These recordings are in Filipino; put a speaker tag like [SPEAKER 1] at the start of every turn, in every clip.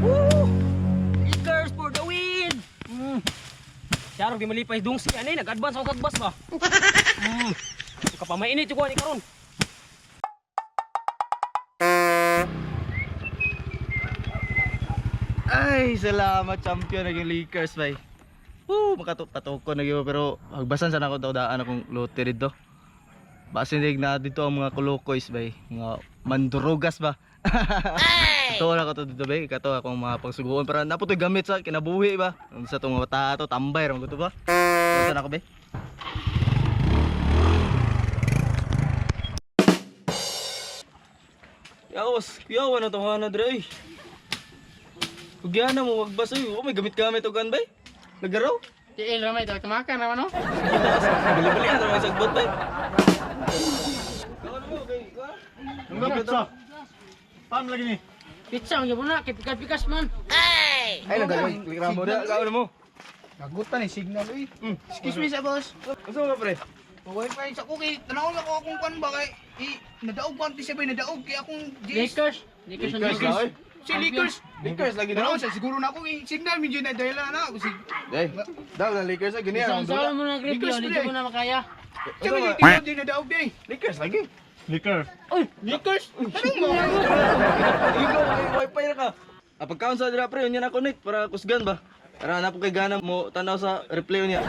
[SPEAKER 1] Woo! Lakers for the win! Siyarong di malipay dungsi. Ano eh, nag-advance ako kagbas ba? Ito ka pa, mainit yung kuha ni Karon.
[SPEAKER 2] Ay, salamat champion naging Lakers bay. Makatuko na gyud pero agbasan sana ako daw daan akong lote dito. Basin dig na dito ang mga kulukoys bay, mga mandurugas ba. Ito na ko to dito bay, kato akong mga pagsuguon para naputoy gamit sa kinabuhi ba. Sa tong mga tato tambay ra mo to ba. Saan ako bay? Yaos, yawa na tong hana dre. Ugyan na mo magbas oy. Oh, may gamit-gamit og kan bay. Nagaraw.
[SPEAKER 3] Tiil ramay daw tumakan naman no.
[SPEAKER 2] Bili-bili ang mga sagbot bay.
[SPEAKER 4] Ang pizza. Pam lagi ni.
[SPEAKER 3] Pizza ang yun na, kipikas-pikas man.
[SPEAKER 2] Ay, nagaliram mo na. Kaon mo.
[SPEAKER 4] Nagutan ni signal uy. Excuse me sa boss.
[SPEAKER 2] Gusto mo pre?
[SPEAKER 4] Wifi sa cookie. Tanaw lang ako akong kan ba kay nadaog pa anti sabay nadaog kay akong
[SPEAKER 3] Lakers. Lakers ang
[SPEAKER 2] Lakers na oy.
[SPEAKER 4] Si Lakers.
[SPEAKER 2] Lakers lagi
[SPEAKER 4] Tanaw
[SPEAKER 2] na.
[SPEAKER 4] sa siguro na ako signal medyo na dahil na ako.
[SPEAKER 2] Day. Daw na Lakers lagi niya.
[SPEAKER 3] Isang sawa mo na grip
[SPEAKER 4] Lakers
[SPEAKER 3] yun,
[SPEAKER 4] pre.
[SPEAKER 3] hindi mo na makaya.
[SPEAKER 4] Sabi ni Tino din nadaog day.
[SPEAKER 2] Lakers lagi.
[SPEAKER 4] Lakers.
[SPEAKER 3] Uy!
[SPEAKER 4] Lakers. Tanong mo.
[SPEAKER 2] Ikaw may wifi na ka. Pagkaon sa dira pre, unya na connect para kusgan ba. Para na po kay gana mo tanaw sa replay niya.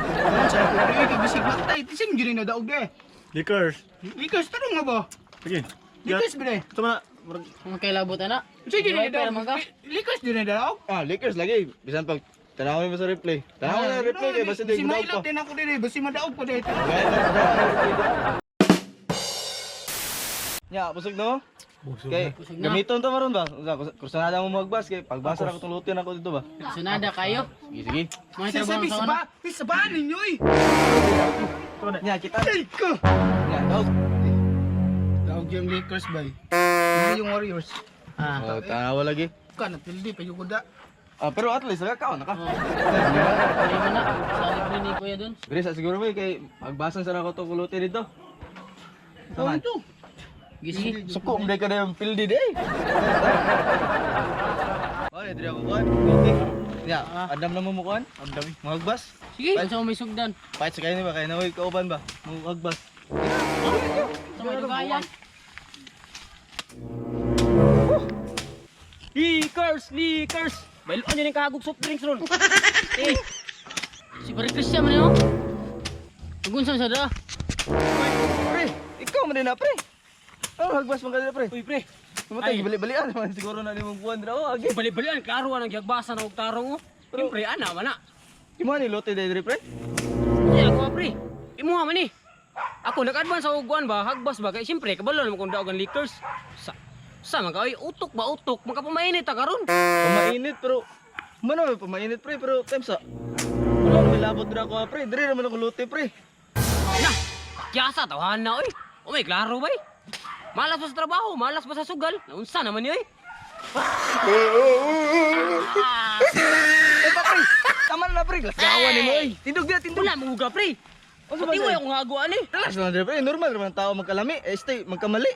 [SPEAKER 4] Sa ako kay bisig na tay. Tisim gyud na daog day.
[SPEAKER 5] Lakers.
[SPEAKER 4] Lakers tanong nga ba?
[SPEAKER 5] Sige.
[SPEAKER 4] Lakers ba day?
[SPEAKER 5] Ito na.
[SPEAKER 3] Ang kailabot na.
[SPEAKER 4] Sige na
[SPEAKER 3] Wifi naman ka.
[SPEAKER 4] daog. Lakers din na daog.
[SPEAKER 2] Ah, Lakers lagi. Bisan pag tanawin mo sa replay. Tanawin na replay kay basta
[SPEAKER 4] Si
[SPEAKER 2] di daw
[SPEAKER 4] Mailap
[SPEAKER 2] pa.
[SPEAKER 4] din ako din eh. Basi madaog pa day.
[SPEAKER 2] Ya, busog no?
[SPEAKER 5] Busog
[SPEAKER 2] Kay
[SPEAKER 3] Busog na.
[SPEAKER 2] gamiton to maron ba? Kursanada mo magbas kay pagbasa ra ko tulutin ako dito ba.
[SPEAKER 3] Sunada kayo.
[SPEAKER 2] Sige sige.
[SPEAKER 3] Mga trabaho
[SPEAKER 4] Sabi
[SPEAKER 3] sa
[SPEAKER 4] sa
[SPEAKER 3] ano?
[SPEAKER 4] ba? Sa ba ninyo eh.
[SPEAKER 2] Nya kita.
[SPEAKER 4] Ay ko.
[SPEAKER 2] Ya, daw.
[SPEAKER 4] Daog yung Lakers bay. Hindi yung Warriors.
[SPEAKER 3] Ah.
[SPEAKER 2] Oh, tanawa lagi.
[SPEAKER 4] Ka na pildi pa yung kuda.
[SPEAKER 2] Ah, pero at least nakakaon naka.
[SPEAKER 3] Hindi mo na. Sali ko ni Kuya dun.
[SPEAKER 2] Pero sa siguro ba kay magbasan sana ko to kulutin dito. Saman.
[SPEAKER 4] Ito.
[SPEAKER 3] Gisi.
[SPEAKER 2] Suko mo ka na yung pildi day. Ano, diri ako kuan. Pildi. Ya, adam na mo mo kuan. Adam. Magbas.
[SPEAKER 3] Sige. Sa may sugdan.
[SPEAKER 2] Fight sa kayo ni ba kay naway kauban ba? Magbas.
[SPEAKER 3] Sa may dugayan.
[SPEAKER 1] Lakers! Lakers! Bailuan yun yung kahagog soft drinks ron. Eh,
[SPEAKER 3] Si Pare Christian man yun. Nagunsan sa da.
[SPEAKER 2] Pre, ikaw man din na pre. Oh, hagbas man ka din pre.
[SPEAKER 1] uy pre,
[SPEAKER 2] Mamatay
[SPEAKER 1] Ay.
[SPEAKER 2] bali-balian man siguro na limong buwan dra. Oh, agi.
[SPEAKER 1] bali-balian, klaro ang gyagbasan og tarong. Siyempre, ana man na.
[SPEAKER 2] Imo ni lote dai pre.
[SPEAKER 1] Hindi ako pre. Imuha man ni. Ako nag-advance sa uguan ba, hagbas ba kay siyempre kabalo naman kung daog ang Lakers. Sa man ka, utok ba utok, magkapamainit ta karon.
[SPEAKER 2] Pamainit pero mano pamainit pre pero time sa. Wala may labot dra ko pre. Dire naman ako lote pre.
[SPEAKER 1] Na, kyasa tawhan na oy. O may klaro ba? Malas pa sa trabaho, malas pa sa sugal. Naunsa naman yun
[SPEAKER 2] Eh pa pre. Tama na pre. Gawa ni mo oy. Tindog dia tindog.
[SPEAKER 1] Wala mo huga pre.
[SPEAKER 2] Ano
[SPEAKER 1] Pati mo yung ngaguan eh.
[SPEAKER 2] Relax lang dire pre. Normal naman tao magkalami. Eh stay magkamali.